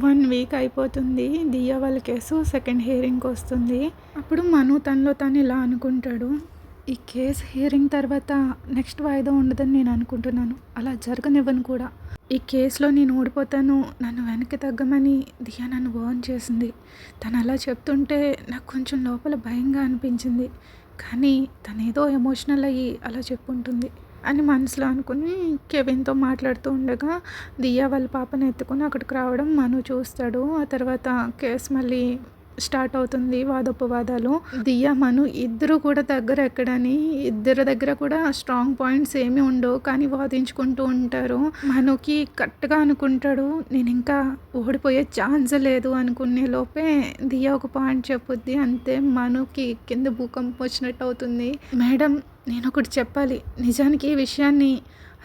1 week అయిపోతుంది. దియా వాళ్ళ case second హియరింగ్‌కి వస్తుంది. అప్పుడు మను తనలో తను ఇలా అనుకుంటాడు. ఈ కేస్ హియరింగ్ తర్వాత నెక్స్ట్ వాయిదా ఉండదని నేను అనుకుంటున్నాను. అలా జరగనివ్వను కూడా. ఈ కేసులో నేను ఓడిపోతాను, నన్ను వెనక్కి తగ్గమని దియా నన్ను వార్న్ చేసింది. తను అలా చెప్తుంటే నాకు కొంచెం లోపల భయంగా అనిపించింది. కానీ తనేదో ఎమోషనల్ అయ్యి అలా చెప్పుంటుంది అని మనసులో అనుకుని కెవిన్‌తో మాట్లాడుతూ ఉండగా దియా వాళ్ళ పాపని ఎత్తుకొని అక్కడికి రావడం మను చూస్తాడు. ఆ తర్వాత కేస్ మళ్ళీ స్టార్ట్ అవుతుంది, వాదోపవాదాలు. దియా మను ఇద్దరు కూడా దగ్గర ఎక్కడని, ఇద్దరి దగ్గర కూడా స్ట్రాంగ్ పాయింట్స్ ఏమీ ఉండవు, కానీ వాదించుకుంటూ ఉంటారు. మనుకి కరెక్ట్గా అనుకుంటాడు నేను ఇంకా ఓడిపోయే ఛాన్స్ లేదు అనుకునే లోపే దియా ఒక పాయింట్ చెప్పుద్ది. అంతే మనుకి కింద భూకంపం వచ్చినట్టు అవుతుంది. మేడం, నేను ఒకటి చెప్పాలి. నిజానికి ఈ విషయాన్ని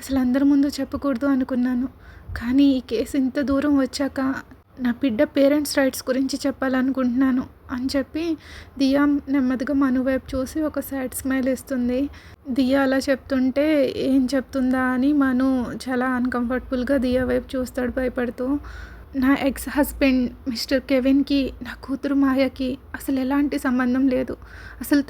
అసలు అందరి ముందు చెప్పకూడదు అనుకున్నాను, కానీ ఈ కేసు ఇంత దూరం వచ్చాక నా బిడ్డ పేరెంట్స్ రైట్స్ గురించి చెప్పాలనుకుంటున్నాను అని చెప్పి దియా నెమ్మదిగా మను వైపు చూసి ఒక సాడ్ స్మైల్ ఇస్తుంది. దియా అలా చెప్తుంటే ఏం చెప్తుందా అని మను చాలా అన్కంఫర్టబుల్గా దియా వైపు చూస్తాడు భయపడుతూ. నా ఎక్స్ హస్బెండ్ మిస్టర్ కెవిన్కి నా కూతురు మాయకి అసలు ఎలాంటి సంబంధం లేదు. అసలు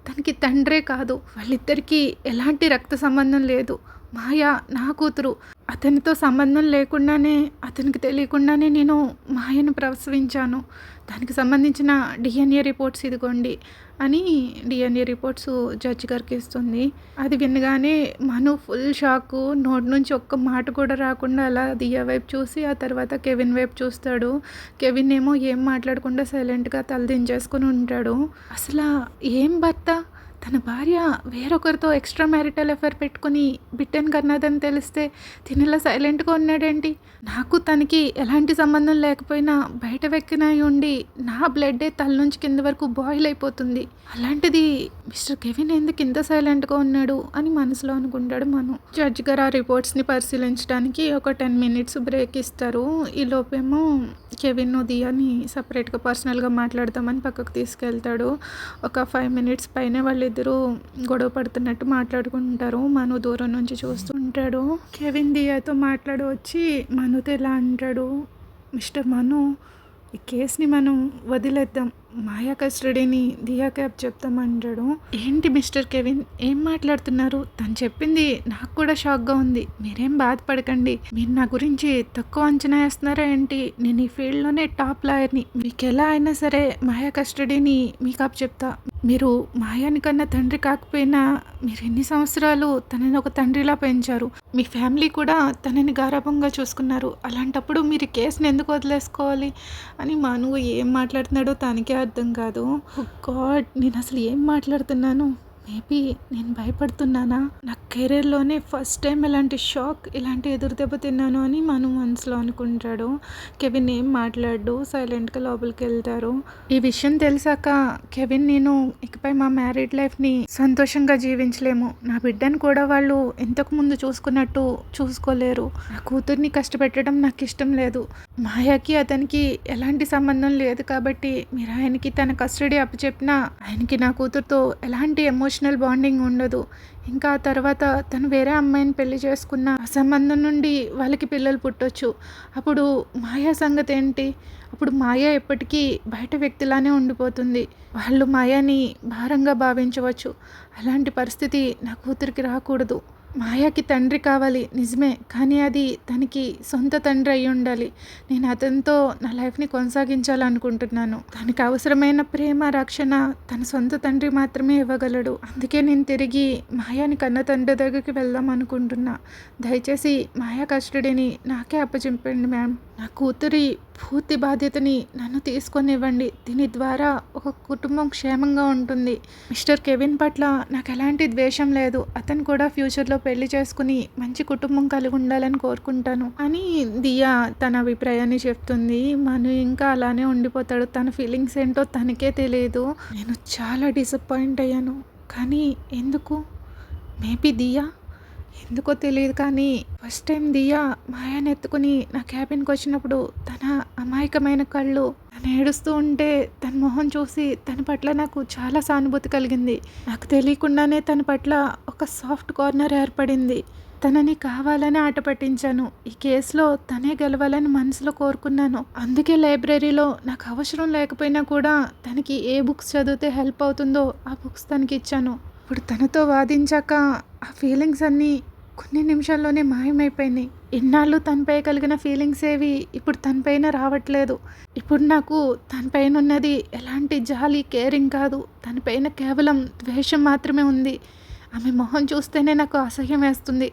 తనకి తండ్రే కాదు. వాళ్ళిద్దరికీ ఎలాంటి రక్త సంబంధం లేదు. మాయ నా కూతురు. అతనితో సంబంధం లేకుండానే, అతనికి తెలియకుండానే నేను మాయను ప్రసవించాను. దానికి సంబంధించిన డిఎన్ఏ రిపోర్ట్స్ ఇదిగోండి అని డిఎన్ఏ రిపోర్ట్స్ జడ్జి గారికి ఇస్తుంది. అది వినగానే మను ఫుల్ షాకు. నోటి నుంచి ఒక్క మాట కూడా రాకుండా అలా దియా వైపు చూసి ఆ తర్వాత కెవిన్ వైపు చూస్తాడు. కెవిన్ ఏమో ఏం మాట్లాడకుండా సైలెంట్గా తలదించేసుకుని ఉంటాడు. అసలు ఏం భర్త, తన భార్య వేరొకరితో ఎక్స్ట్రా మ్యారిటల్ అఫైర్ పెట్టుకుని బిడ్డను కన్నదని తెలిస్తే తినలా సైలెంట్గా ఉన్నాడేంటి? నాకు తనకి ఎలాంటి సంబంధం లేకపోయినా బయట వెక్కినై ఉండి నా బ్లడ్డే తల నుంచి కింద వరకు బాయిల్ అయిపోతుంది. అలాంటిది మిస్టర్ కెవిన్ ఎందుకు ఇంత సైలెంట్గా ఉన్నాడు అని మనసులో అనుకుంటాడు మను. జడ్జి గారు ఆ రిపోర్ట్స్ని పరిశీలించడానికి ఒక 10 మినిట్స్ బ్రేక్ ఇస్తారు. ఈ లోపేమో కెవిన్ దియాని సపరేట్గా పర్సనల్గా మాట్లాడదామని పక్కకు తీసుకెళ్తాడు. ఒక 5 మినిట్స్ పైనే వాళ్ళిద్దరూ గొడవ పడుతున్నట్టు మాట్లాడుకుంటారు. మను దూరం నుంచి చూస్తూ ఉంటాడు. కెవిన్ దియాతో మాట్లాడి వచ్చి మనుతో ఇలా అంటాడు, మిస్టర్ మను, ఈ కేసుని మనం వదిలేద్దాం, మాయా కస్టడీని దియాకి చెప్తామంటాడు. ఏంటి మిస్టర్ కెవిన్, ఏం మాట్లాడుతున్నారు? తను చెప్పింది నాకు కూడా షాక్గా ఉంది. మీరేం బాధపడకండి. మీరు నా గురించి తక్కువ అంచనా వేస్తున్నారా ఏంటి? నేను ఈ ఫీల్డ్లోనే టాప్ లాయర్ని. మీకు ఎలా అయినా సరే మాయా కస్టడీని మీకు చెప్తా. మీరు మాయాని కన్నా తండ్రి కాకపోయినా మీరు ఎన్ని సంవత్సరాలు తనని ఒక తండ్రిలా పెంచారు. మీ ఫ్యామిలీ కూడా తనని గారాబంగా చూసుకున్నారు. అలాంటప్పుడు మీరు కేసుని ఎందుకు వదిలేసుకోవాలి అని మను ఏం మాట్లాడుతున్నాడో తనకే అర్థం కాదు. ఓ గాడ్, నేను అసలు ఏం మాట్లాడుతున్నాను? మేబీ నేను భయపడుతున్నానా? నా కెరీర్లోనే ఫస్ట్ టైం ఇలాంటి షాక్, ఇలాంటి ఎదురు దెబ్బ తిన్నాను అని మను మనసులో అనుకుంటాడు. కెవిన్ ఏం మాట్లాడు, సైలెంట్గా లోపలికి వెళ్తారు. ఈ విషయం తెలిసాక కెవిన్, నేను ఇకపై మా మ్యారీడ్ లైఫ్ని సంతోషంగా జీవించలేము. నా బిడ్డను కూడా వాళ్ళు ఇంతకు ముందు చూసుకున్నట్టు చూసుకోలేరు. నా కూతుర్ని కష్టపెట్టడం నాకు ఇష్టం లేదు. మాయాకి అతనికి ఎలాంటి సంబంధం లేదు కాబట్టి మీరు ఆయనకి తన కస్టడీ అప్పచెప్పినా ఆయనకి నా కూతురుతో ఎలాంటి ఎమోషనల్ బాండింగ్ ఉండదు. ఇంకా ఆ తర్వాత తను వేరే అమ్మాయిని పెళ్లి చేసుకున్న ఆ సంబంధం నుండి వాళ్ళకి పిల్లలు పుట్టొచ్చు. అప్పుడు మాయా సంగతి ఏంటి? అప్పుడు మాయా ఎప్పటికీ బయట వ్యక్తిలానే ఉండిపోతుంది. వాళ్ళు మాయాని భారంగా భావించవచ్చు. అలాంటి పరిస్థితి నా కూతురికి రాకూడదు. మాయాకి తండ్రి కావాలి నిజమే, కానీ అది తనకి సొంత తండ్రి అయి ఉండాలి. నేను అతనితో నా లైఫ్ని కొనసాగించాలనుకుంటున్నాను. తనకి అవసరమైన ప్రేమ, రక్షణ తన సొంత తండ్రి మాత్రమే ఇవ్వగలడు. అందుకే నేను తిరిగి మాయాని కన్న తండ్రి దగ్గరికి వెళ్దాం అనుకుంటున్నా. దయచేసి మాయా కస్టడీని నాకే అప్పచెప్పండి మ్యామ్. నా కూతురి పూర్తి బాధ్యతని నన్ను తీసుకొనివ్వండి. దీని ద్వారా ఒక కుటుంబం క్షేమంగా ఉంటుంది. మిస్టర్ కెవిన్ పట్ల నాకు ఎలాంటి ద్వేషం లేదు. అతను కూడా ఫ్యూచర్లో పెళ్లి చేసుకుని మంచి కుటుంబం కలిగి ఉండాలని కోరుకుంటాను అని దియా తన అభిప్రాయాన్ని చెప్తుంది. మను ఇంకా అలానే ఉండిపోతాడు. తన ఫీలింగ్స్ ఏంటో తనకే తెలియదు. నేను చాలా డిసప్పాయింట్ అయ్యాను, కానీ ఎందుకు? మేబీ దియా, ఎందుకో తెలియదు కానీ ఫస్ట్ టైం దియా మాయాని ఎత్తుకుని నా క్యాబిన్కి వచ్చినప్పుడు తన అమాయకమైన కళ్ళు, తను ఏడుస్తూ ఉంటే తన మొహం చూసి తన పట్ల నాకు చాలా సానుభూతి కలిగింది. నాకు తెలియకుండానే తన పట్ల ఒక సాఫ్ట్ కార్నర్ ఏర్పడింది. తనని కావాలని ఆట పట్టించాను. ఈ కేసులో తనే గెలవాలని మనసులో కోరుకున్నాను. అందుకే లైబ్రరీలో నాకు అవసరం లేకపోయినా కూడా తనకి ఏ బుక్స్ చదివితే హెల్ప్ అవుతుందో ఆ బుక్స్ తనకిచ్చాను. ఇప్పుడు తనతో వాదించాక ఆ ఫీలింగ్స్ అన్నీ కొన్ని నిమిషాల్లోనే మాయమైపోయినాయి. ఇన్నాళ్ళు తనపై కలిగిన ఫీలింగ్స్ ఏవి ఇప్పుడు తనపైన రావట్లేదు. ఇప్పుడు నాకు తనపైన ఉన్నది ఎలాంటి జాలి, కేరింగ్ కాదు. తనపైన కేవలం ద్వేషం మాత్రమే ఉంది. ఆమె మొహం చూస్తేనే నాకు అసహ్యం వేస్తుంది.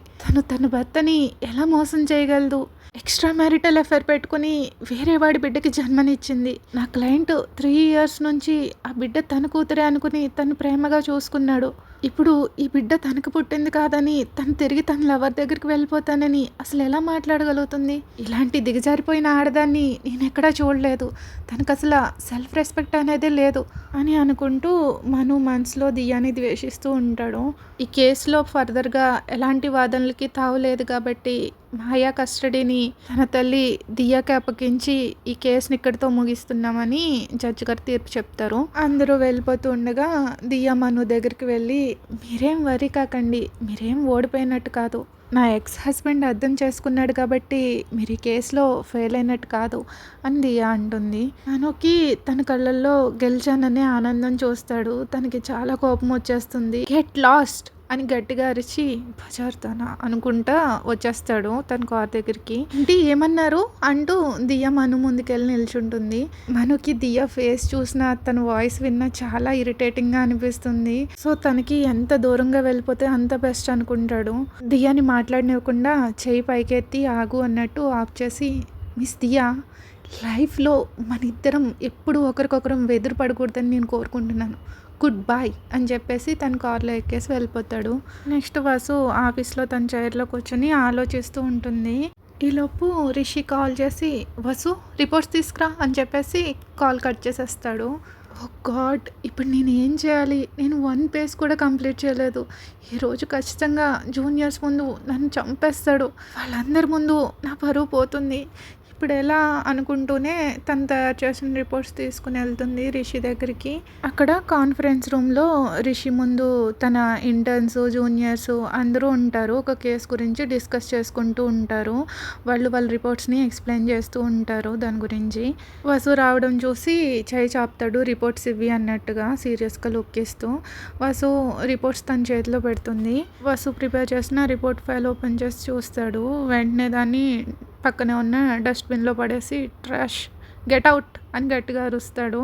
తన భర్తని ఎలా మోసం చేయగలదు? ఎక్స్ట్రా మ్యారిటల్ అఫైర్ పెట్టుకుని వేరే వాడి బిడ్డకి జన్మనిచ్చింది. నా క్లయింట్ 3 years నుంచి ఆ బిడ్డ తన కూతురే అనుకుని తను ప్రేమగా చూసుకున్నాడు. ఇప్పుడు ఈ బిడ్డ తనకు పుట్టింది కాదని తను తిరిగి తన లవర్ దగ్గరికి వెళ్ళిపోతానని అసలు ఎలా మాట్లాడగలుగుతుంది? ఇలాంటి దిగజారిపోయిన ఆడదాన్ని నేను ఎక్కడా చూడలేదు. తనకు అసలు సెల్ఫ్ రెస్పెక్ట్ అనేదే లేదు అని అనుకుంటూ మను మనసులో దియాని ద్వేషిస్తూ ఉంటాడు. ఈ కేసులో ఫర్దర్గా ఎలాంటి వాదనలకి తావులేదు కాబట్టి మాయా కస్టడీని తన తల్లి దియాకి అప్పగించి ఈ కేసుని ఇక్కడితో ముగిస్తున్నామని జడ్జి గారు తీర్పు చెప్తారు. అందరూ వెళ్ళిపోతూ ఉండగా దియా మను దగ్గరికి వెళ్ళి, మీరేం వరీ కాకండి, మీరేం ఓడిపోయినట్టు కాదు. నా ఎక్స్ హస్బెండ్ అర్థం చేసుకున్నాడు కాబట్టి మీరు ఈ కేసులో ఫెయిల్ అయినట్టు కాదు అని దియా అంటుంది. మనుకి తన కళ్ళల్లో గెలిచాననే ఆనందం చూస్తాడు. తనకి చాలా కోపం వచ్చేస్తుంది. గెట్ లాస్ట్ అని గట్టిగా అరిచి బజార్తానా అనుకుంటా వచ్చేస్తాడు తన కార్ దగ్గరికి. ఏంటి ఏమన్నారు అంటూ దియా మను ముందుకెళ్ళి నిల్చుంటుంది. మనుకి దియా ఫేస్ చూసినా తన వాయిస్ విన్నా చాలా ఇరిటేటింగ్గా అనిపిస్తుంది. సో తనకి ఎంత దూరంగా వెళ్ళిపోతే అంత బెస్ట్ అనుకుంటాడు. దియాని మాట్లాడనివ్వకుండా చేయి పైకెత్తి ఆగు అన్నట్టు ఆఫ్ చేసి, మిస్ దియా, లైఫ్లో మన ఇద్దరం ఎప్పుడు ఒకరికొకరం వెదురు పడకూడదని నేను కోరుకుంటున్నాను. గుడ్ బాయ్ అని చెప్పేసి తన కార్లో ఎక్కేసి వెళ్ళిపోతాడు. నెక్స్ట్ వాసు ఆఫీస్లో తన చైర్లో కూర్చొని ఆలోచిస్తూ ఉంటుంది. ఈలోపు రిషి కాల్ చేసి వసు రిపోర్ట్స్ తీసుకురా అని చెప్పేసి కాల్ కట్ చేసేస్తాడు. ఓ గాడ్, ఇప్పుడు నేను ఏం చేయాలి? నేను 1 పేజ్ కూడా కంప్లీట్ చేయలేదు. ఈరోజు ఖచ్చితంగా జూనియర్స్ ముందు నన్ను చంపేస్తాడు. వాళ్ళందరి ముందు నా పరువు పోతుంది. ఇప్పుడు ఎలా అనుకుంటూనే తను తయారు చేసిన రిపోర్ట్స్ తీసుకుని వెళ్తుంది రిషి దగ్గరికి. అక్కడ కాన్ఫరెన్స్ రూమ్లో రిషి ముందు తన ఇంటర్న్స్, జూనియర్స్ అందరూ ఉంటారు. ఒక కేసు గురించి డిస్కస్ చేసుకుంటూ ఉంటారు. వాళ్ళ రిపోర్ట్స్ని ఎక్స్ప్లెయిన్ చేస్తూ ఉంటారు దాని గురించి. వసు రావడం చూసి చేయి చాపుతాడు, రిపోర్ట్స్ ఇవి అన్నట్టుగా సీరియస్గా లుక్ ఇస్తూ. వసు రిపోర్ట్స్ తన చేతిలో పెడుతుంది. వసు ప్రిపేర్ చేసిన రిపోర్ట్ ఫైల్ ఓపెన్ చేసి చూస్తాడు. వెంటనే దాన్ని పక్కనే ఉన్న డస్ట్బిన్లో పడేసి ట్రాష్, గెట్ అవుట్ అని గట్టిగా అరుస్తాడు.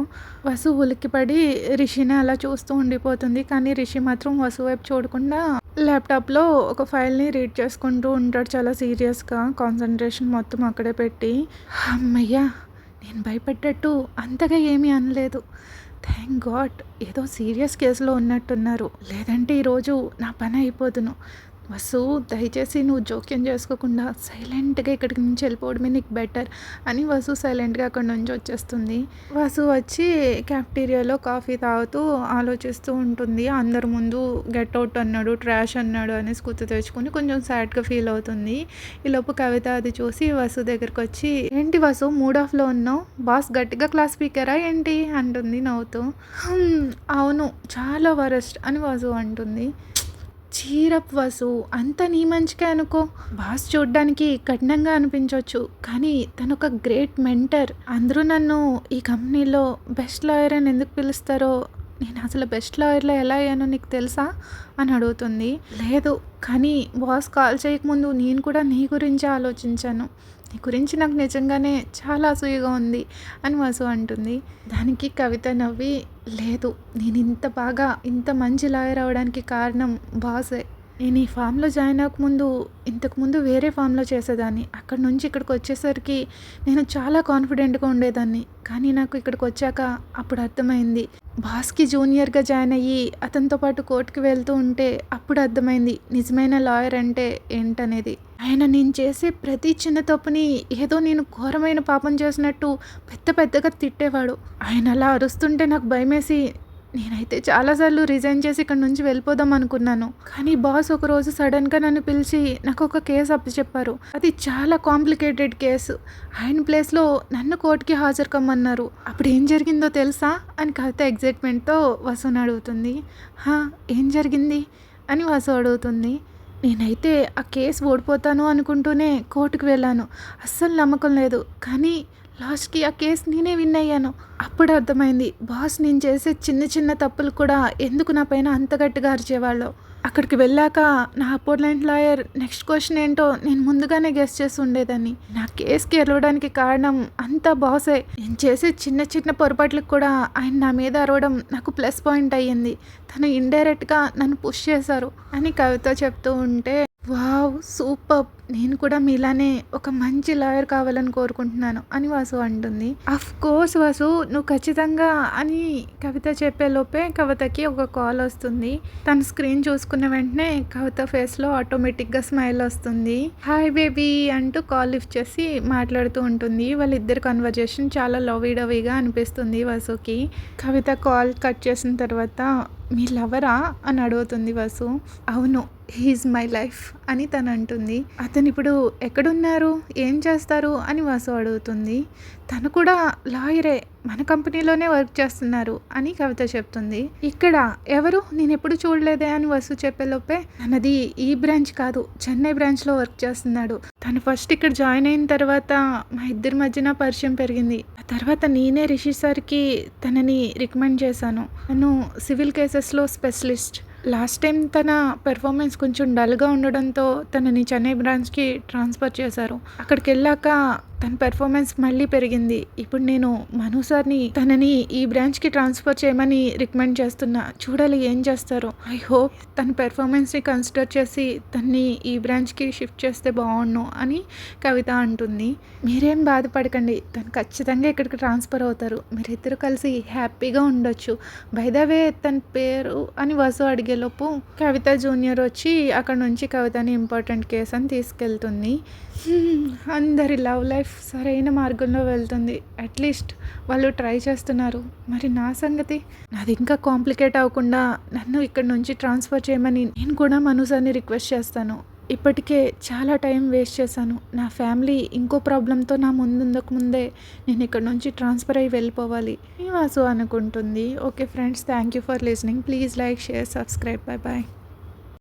వసు ఉలిక్కిపడి రిషిని అలా చూస్తూ ఉండిపోతుంది. కానీ రిషి మాత్రం వసు వైపు చూడకుండా ల్యాప్టాప్లో ఒక ఫైల్ని రీడ్ చేసుకుంటూ ఉంటాడు చాలా సీరియస్గా. కాన్సన్ట్రేషన్ మొత్తం అక్కడే పెట్టి. అమ్మయ్యా, నేను భయపడ్డట్టు అంతగా ఏమీ అనలేదు. థ్యాంక్ గాడ్, ఏదో సీరియస్ కేసులో ఉన్నట్టున్నారు, లేదంటే ఈరోజు నా పని అయిపోదును. వసు, దయచేసి నువ్వు జోక్యం చేసుకోకుండా సైలెంట్గా ఇక్కడికి నుంచి వెళ్ళిపోవడమే నీకు బెటర్ అని వసు సైలెంట్గా అక్కడి నుంచి వచ్చేస్తుంది. వసు వచ్చి క్యాఫ్టీరియాలో కాఫీ తాగుతూ ఆలోచిస్తూ ఉంటుంది. అందరి ముందు గెట్ అవుట్ అన్నాడు, ట్రాష్ అన్నాడు అనేసి గుర్తు తెచ్చుకొని కొంచెం సాడ్గా ఫీల్ అవుతుంది. ఈలోపు కవిత అది చూసి వసు దగ్గరికి వచ్చి, ఏంటి వసు మూడ్ ఆఫ్లో ఉన్నావు? బాస్ గట్టిగా క్లాస్ స్పీకరా ఏంటి అంటుంది నవ్వుతూ. అవును, చాలా వరస్ట్ అని వసు అంటుంది. చీరప్ వసు, అంత నీ మంచిగా అనుకో. బాస్ చూడ్డానికి కఠినంగా అనిపించవచ్చు, కానీ తను ఒక గ్రేట్ మెంటర్. అందరూ నన్ను ఈ కంపెనీలో బెస్ట్ లాయర్ అని ఎందుకు పిలుస్తారో, నేను అసలు బెస్ట్ లాయర్లో ఎలా అయ్యానో నీకు తెలుసా అని అడుగుతుంది. లేదు, కానీ బాస్ కాల్ చేయకముందు నేను కూడా నీ గురించి ఆలోచించాను. నీ గురించి నాకు నిజంగానే చాలా అసూయగా ఉంది అని వసు అంటుంది. దానికి కవిత నవ్వి, లేదు, నేను ఇంత మంచి లాయర్ అవడానికి కారణం బాసే. నేను ఈ ఫామ్లో జాయిన్ అవ్వకముందు ఇంతకుముందు వేరే ఫామ్లో చేసేదాన్ని. అక్కడ నుంచి ఇక్కడికి వచ్చేసరికి నేను చాలా కాన్ఫిడెంట్గా ఉండేదాన్ని. కానీ నాకు ఇక్కడికి వచ్చాక అప్పుడు అర్థమైంది, బాస్కి జూనియర్గా జాయిన్ అయ్యి అతనితో పాటు కోర్టుకి వెళ్తూ ఉంటే అప్పుడు అర్థమైంది నిజమైన లాయర్ అంటే ఏంటనేది. ఆయన నేను చేసే ప్రతి చిన్న తప్పుని ఏదో నేను ఘోరమైన పాపం చేసినట్టు పెద్దగా తిట్టేవాడు. ఆయన అలా అరుస్తుంటే నాకు భయమేసి నేనైతే చాలాసార్లు రిజైన్ చేసి ఇక్కడ నుంచి వెళ్ళిపోదాం అనుకున్నాను. కానీ బాస్ ఒకరోజు సడన్గా నన్ను పిలిచి నాకు ఒక కేసు అప్పచెప్పారు. అది చాలా కాంప్లికేటెడ్ కేసు. ఆయన ప్లేస్లో నన్ను కోర్టుకి హాజరు కమ్మన్నారు. అప్పుడు ఏం జరిగిందో తెలుసా అని కవిత ఎగ్జైట్మెంట్తో వసుని అడుగుతుంది. ఏం జరిగింది అని వసు అడుగుతుంది. నేనైతే ఆ కేసు ఓడిపోతాను అనుకుంటూనే కోర్టుకు వెళ్ళాను. అస్సలు నమ్మకం లేదు. కానీ లాస్ట్‌కి ఆ కేస్ నేనే విన్ అయ్యాను. అప్పుడు అర్థమైంది బాస్ నేను చేసే చిన్న చిన్న తప్పులు కూడా ఎందుకు నా పైన అంత గట్టిగా అరిచేవాళ్ళో. అక్కడికి వెళ్ళాక నా అపోనెంట్ లాయర్ నెక్స్ట్ క్వెషన్ ఏంటో నేను ముందుగానే గెస్ చేసి ఉండేదాన్ని. నా కేస్‌కి గెలవడానికి కారణం అంతా బాసే. నేను చేసే చిన్న చిన్న పొరపాట్లకు కూడా ఆయన నా మీద అరవడం నాకు ప్లస్ పాయింట్ అయ్యింది. తను ఇండైరెక్ట్‌గా నన్ను పుష్ చేశారు అని కవిత చెప్తూ ఉంటే వావ్! సూపర్బ్! నేను కూడా మీలానే ఒక మంచి లాయర్ కావాలని కోరుకుంటున్నాను అని వాసు అంటుంది. అఫ్‌కోర్స్ వాసు నువ్వు ఖచ్చితంగా అని కవిత చెప్పేలోపే కవితకి ఒక కాల్ వస్తుంది. తను స్క్రీన్ చూసుకున్న వెంటనే కవిత ఫేస్‌లో ఆటోమేటిక్‌గా స్మైల్ వస్తుంది. హాయ్ బేబీ అంటూ కాల్ లిఫ్ట్ చేసి మాట్లాడుతూ ఉంటుంది. వాళ్ళిద్దరి కన్వర్జేషన్ చాలా లవ్వీ డవ్వీగా అనిపిస్తుంది వాసుకి. కవిత కాల్ కట్ చేసిన తర్వాత మీ లవరా అని అడుగుతుంది వాసు. అవును, హీ ఈజ్ మై లైఫ్ అని తను అంటుంది. అతను ఇప్పుడు ఎక్కడున్నారు, ఏం చేస్తారు అని వాసు అడుగుతుంది. తను కూడా లాయరే, మన కంపెనీలోనే వర్క్ చేస్తున్నారు అని కవిత చెప్తుంది. ఇక్కడ ఎవరు, నేను ఎప్పుడు చూడలేదే అని వాసు చెప్పేలోపే తనది ఈ బ్రాంచ్ కాదు, చెన్నై బ్రాంచ్లో వర్క్ చేస్తున్నాడు. తను ఫస్ట్ ఇక్కడ జాయిన్ అయిన తర్వాత మా ఇద్దరి మధ్యన పరిచయం పెరిగింది. ఆ తర్వాత నేనే రిషి సార్కి తనని రికమెండ్ చేశాను. తను సివిల్ కేసెస్లో స్పెషలిస్ట్. లాస్ట్ టైం తన పెర్ఫార్మెన్స్ కొంచెం డల్గా ఉండడంతో తనని చెన్నై బ్రాంచ్కి ట్రాన్స్ఫర్ చేశారు. అక్కడికి వెళ్ళాక తన పెర్ఫార్మెన్స్ మళ్ళీ పెరిగింది. ఇప్పుడు నేను మను సార్ని తనని ఈ బ్రాంచ్కి ట్రాన్స్ఫర్ చేయమని రికమెండ్ చేస్తున్నా. చూడాలి ఏం చేస్తారో. ఐ హోప్ తన పెర్ఫార్మెన్స్ని కన్సిడర్ చేసి తన్ని ఈ బ్రాంచ్కి షిఫ్ట్ చేస్తే బాగుండు అని కవిత అంటుంది. మీరేం బాధపడకండి, తను ఖచ్చితంగా ఇక్కడికి ట్రాన్స్ఫర్ అవుతారు. మీరిద్దరు కలిసి హ్యాపీగా ఉండొచ్చు. బై ద వే తన పేరు అని వాసు అడిగేలోపు కవిత జూనియర్ వచ్చి అక్కడ నుంచి కవితని ఇంపార్టెంట్ కేసు అని తీసుకెళ్తుంది. అందరి లవ్ లైఫ్ సరైన మార్గంలో వెళ్తుంది. అట్లీస్ట్ వాళ్ళు ట్రై చేస్తున్నారు. మరి నా సంగతి, నాది ఇంకా కాంప్లికేట్ అవ్వకుండా నన్ను ఇక్కడ నుంచి ట్రాన్స్ఫర్ చేయమని నేను కూడా మను సార్ని రిక్వెస్ట్ చేస్తాను. ఇప్పటికే చాలా టైం వేస్ట్ చేశాను. నా ఫ్యామిలీ ఇంకో ప్రాబ్లంతో నా ముందే నేను ఇక్కడ నుంచి ట్రాన్స్ఫర్ అయ్యి వెళ్ళిపోవాలి అని వాసు అనుకుంటుంది. Okay friends, thank you for listening. Please like, share, subscribe. Bye bye.